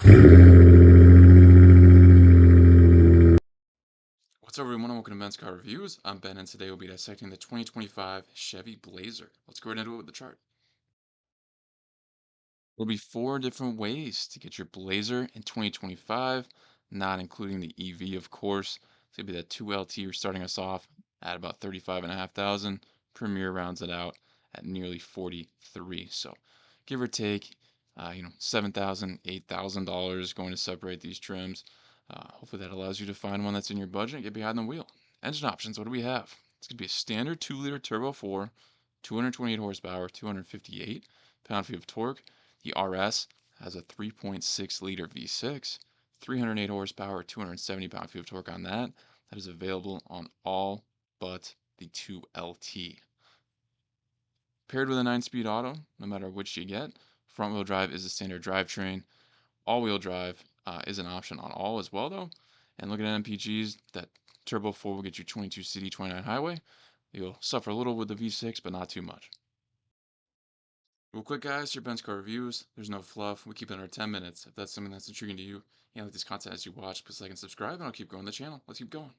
What's up, everyone? Welcome to Ben's Car Reviews. I'm Ben, and today we'll be dissecting the 2025 Chevy Blazer. Let's go right into it with the chart. There'll be four different ways to get your Blazer in 2025, not including the EV, of course. It's gonna be that 2LT. We're starting us off at about 35,500. Premier rounds it out at nearly 43. So, give or take, $7,000, $8,000 going to separate these trims. Hopefully that allows you to find one that's in your budget and get behind the wheel. Engine options, what do we have? It's going to be a standard 2-liter turbo 4, 228 horsepower, 258 pound-feet of torque. The RS has a 3.6-liter V6, 308 horsepower, 270 pound-feet of torque on that. That is available on all but the 2LT. Paired with a 9-speed auto, no matter which you get, front-wheel drive is the standard drivetrain. All-wheel drive is an option on all as well, though. And looking at MPGs, that Turbo 4 will get you 22 city, 29 highway. You'll suffer a little with the V6, but not too much. Real quick, guys, your Ben's Car Reviews. There's no fluff. We keep it under 10 minutes. If that's something that's intriguing to you, like this content as you watch, please like and subscribe, and I'll keep growing the channel. Let's keep going.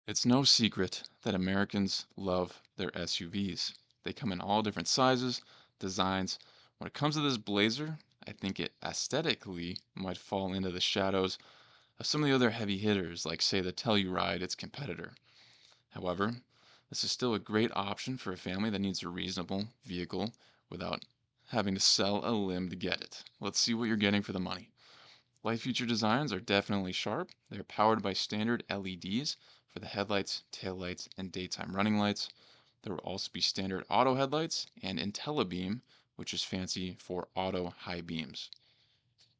It's no secret that Americans love their SUVs. They come in all different sizes, designs. When it comes to this Blazer, I think it aesthetically might fall into the shadows of some of the other heavy hitters, like, say, the Telluride, its competitor. However, this is still a great option for a family that needs a reasonable vehicle without having to sell a limb to get it. Let's see what you're getting for the money. Light feature designs are definitely sharp. They're powered by standard LEDs for the headlights, taillights, and daytime running lights. There will also be standard auto headlights and IntelliBeam, which is fancy for auto high beams.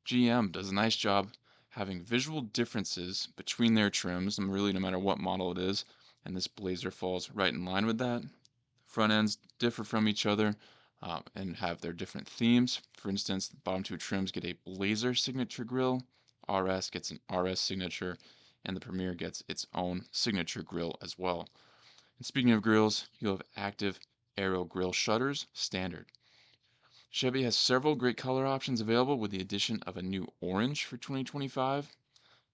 GM does a nice job having visual differences between their trims, and really no matter what model it is, and this Blazer falls right in line with that. Front ends differ from each other and have their different themes. For instance, the bottom two trims get a Blazer signature grille, RS gets an RS signature, and the Premier gets its own signature grille as well. And speaking of grills, you'll have active aero grille shutters standard. Chevy has several great color options available with the addition of a new orange for 2025.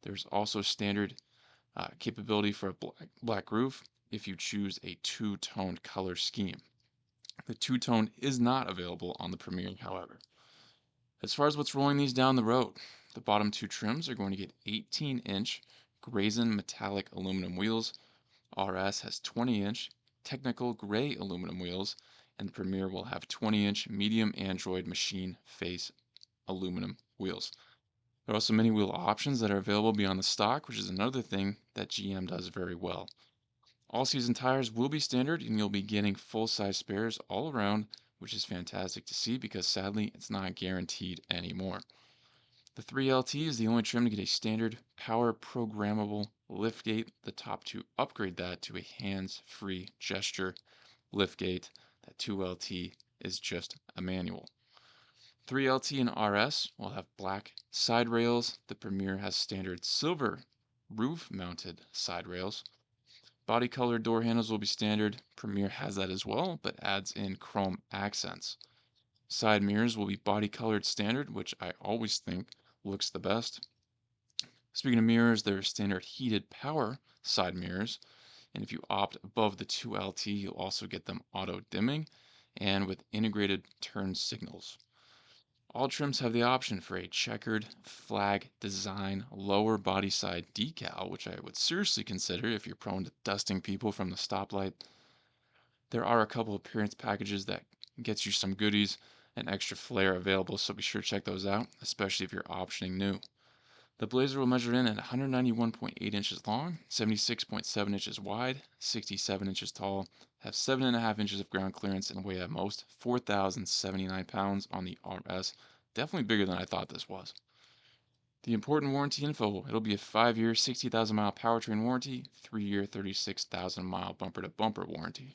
There's also standard capability for a black roof if you choose a two-toned color scheme. The two-tone is not available on the Premier, however. As far as what's rolling these down the road, the bottom two trims are going to get 18-inch Grazen metallic aluminum wheels. RS has 20-inch technical gray aluminum wheels, and the Premier will have 20-inch medium Android machine face aluminum wheels. There are also many wheel options that are available beyond the stock, which is another thing that GM does very well. All season tires will be standard, and you'll be getting full-size spares all around, which is fantastic to see because sadly it's not guaranteed anymore. The 3LT is the only trim to get a standard power programmable liftgate. The top two upgrade that to a hands-free gesture liftgate. That 2LT is just a manual. 3LT and RS will have black side rails. The Premier has standard silver roof-mounted side rails. Body color door handles will be standard. Premier has that as well, but adds in chrome accents. Side mirrors will be body colored standard, which I always think looks the best. Speaking of mirrors, there are standard heated power side mirrors, and if you opt above the 2LT, you'll also get them auto dimming and with integrated turn signals. All trims have the option for a checkered flag design lower body side decal, which I would seriously consider if you're prone to dusting people from the stoplight. There are a couple appearance packages that gets you some goodies and extra flair available, so be sure to check those out, especially if you're optioning new. The Blazer will measure in at 191.8 inches long, 76.7 inches wide, 67 inches tall, have 7.5 inches of ground clearance, and weigh at most 4,079 pounds on the RS. Definitely bigger than I thought this was. The important warranty info, it'll be a 5-year, 60,000 mile powertrain warranty, 3-year, 36,000 mile bumper to bumper warranty.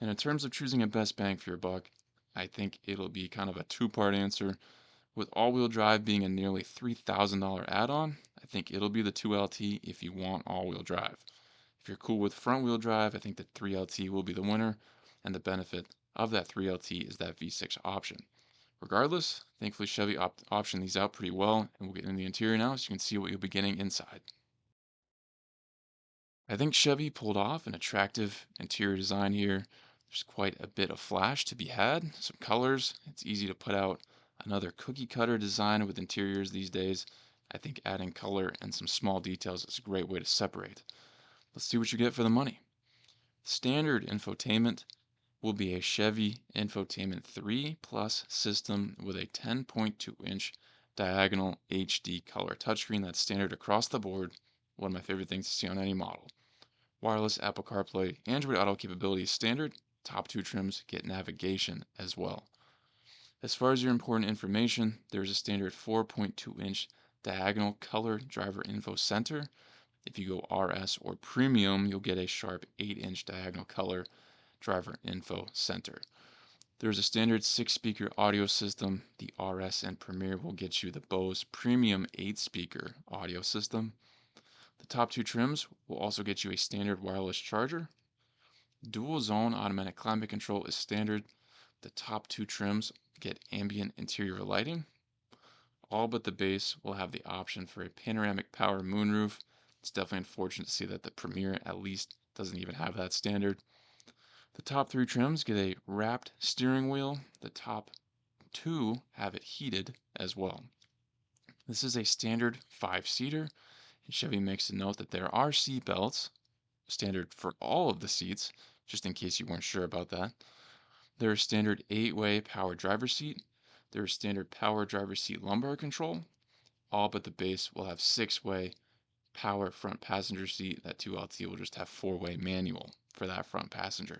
And in terms of choosing a best bang for your buck, I think it'll be kind of a two-part answer. With all-wheel drive being a nearly $3,000 add-on, I think it'll be the 2LT if you want all-wheel drive. If you're cool with front-wheel drive, I think the 3LT will be the winner, and the benefit of that 3LT is that V6 option. Regardless, thankfully Chevy optioned these out pretty well, and we'll get into the interior now so you can see what you'll be getting inside. I think Chevy pulled off an attractive interior design here. There's quite a bit of flash to be had, some colors. It's easy to put out another cookie cutter design with interiors these days. I think adding color and some small details is a great way to separate. Let's see what you get for the money. Standard infotainment will be a Chevy Infotainment 3 Plus system with a 10.2-inch diagonal HD color touchscreen that's standard across the board. One of my favorite things to see on any model. Wireless Apple CarPlay, Android Auto capability is standard. Top two trims get navigation as well. As far as your important information, there's a standard 4.2-inch diagonal color driver info center. If you go RS or Premium, you'll get a sharp 8-inch diagonal color driver info center. There's a standard 6-speaker audio system. The RS and Premier will get you the Bose Premium 8-speaker audio system. The top two trims will also get you a standard wireless charger. Dual zone automatic climate control is standard. The top two trims get ambient interior lighting. All but the base will have the option for a panoramic power moonroof. It's definitely unfortunate to see that the Premier at least doesn't even have that standard. The top three trims get a wrapped steering wheel. The top two have it heated as well. This is a standard 5-seater, and Chevy makes a note that there are seat belts, standard for all of the seats, just in case you weren't sure about that. There is standard 8-way power driver seat. There is standard power driver seat lumbar control. All but the base will have 6-way power front passenger seat. That 2LT will just have 4-way manual for that front passenger.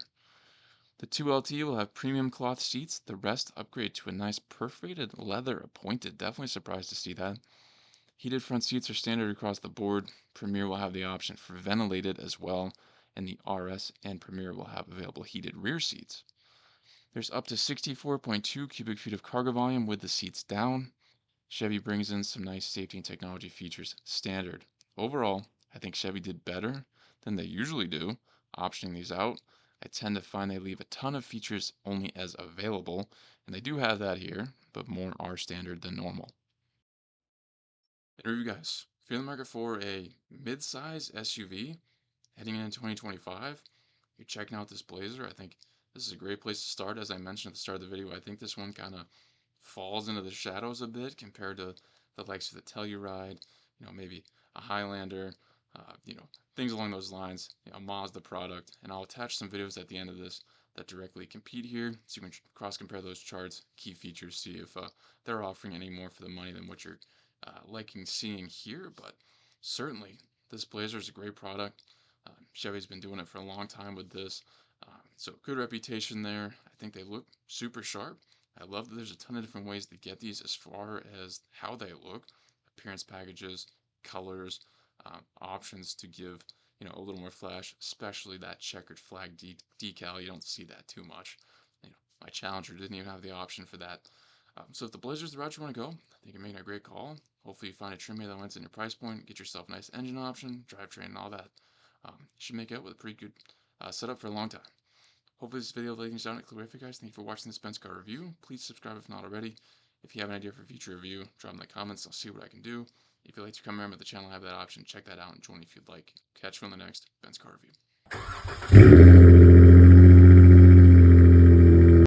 The 2LT will have premium cloth seats. The rest upgrade to a nice perforated leather appointed. Definitely surprised to see that. Heated front seats are standard across the board. Premier will have the option for ventilated as well, and the RS and Premier will have available heated rear seats. There's up to 64.2 cubic feet of cargo volume with the seats down. Chevy brings in some nice safety and technology features standard. Overall, I think Chevy did better than they usually do, optioning these out. I tend to find they leave a ton of features only as available, and they do have that here, but more are standard than normal. Interview guys, if you're in the market for a mid-size SUV heading into 2025, you're checking out this Blazer. I think this is a great place to start. As I mentioned at the start of the video, I think this one kind of falls into the shadows a bit compared to the likes of the Telluride, maybe a Highlander, things along those lines, Mazda product. And I'll attach some videos at the end of this that directly compete here, so you can cross compare those charts, key features, see if they're offering any more for the money than what you're liking seeing here. But certainly, this Blazer is a great product. Chevy's been doing it for a long time with this, so good reputation there. I think they look super sharp. I love that there's a ton of different ways to get these as far as how they look, appearance packages, colors, options to give a little more flash, especially that checkered flag decal. You don't see that too much. My Challenger didn't even have the option for that. So if the Blazer's the route you want to go, I think you're making a great call. Hopefully you find a trim that wins in your price point, get yourself a nice engine option, drivetrain, and all that. You should make out with a pretty good setup for a long time. Hopefully this video laid things down clear for you guys. Thank you for watching this Benz car review. Please subscribe if not already. If you have an idea for a future review, drop in the comments. I'll see what I can do. If you'd like to come around with the channel, I have that option. Check that out and join if you'd like. Catch you on the next Benz car review.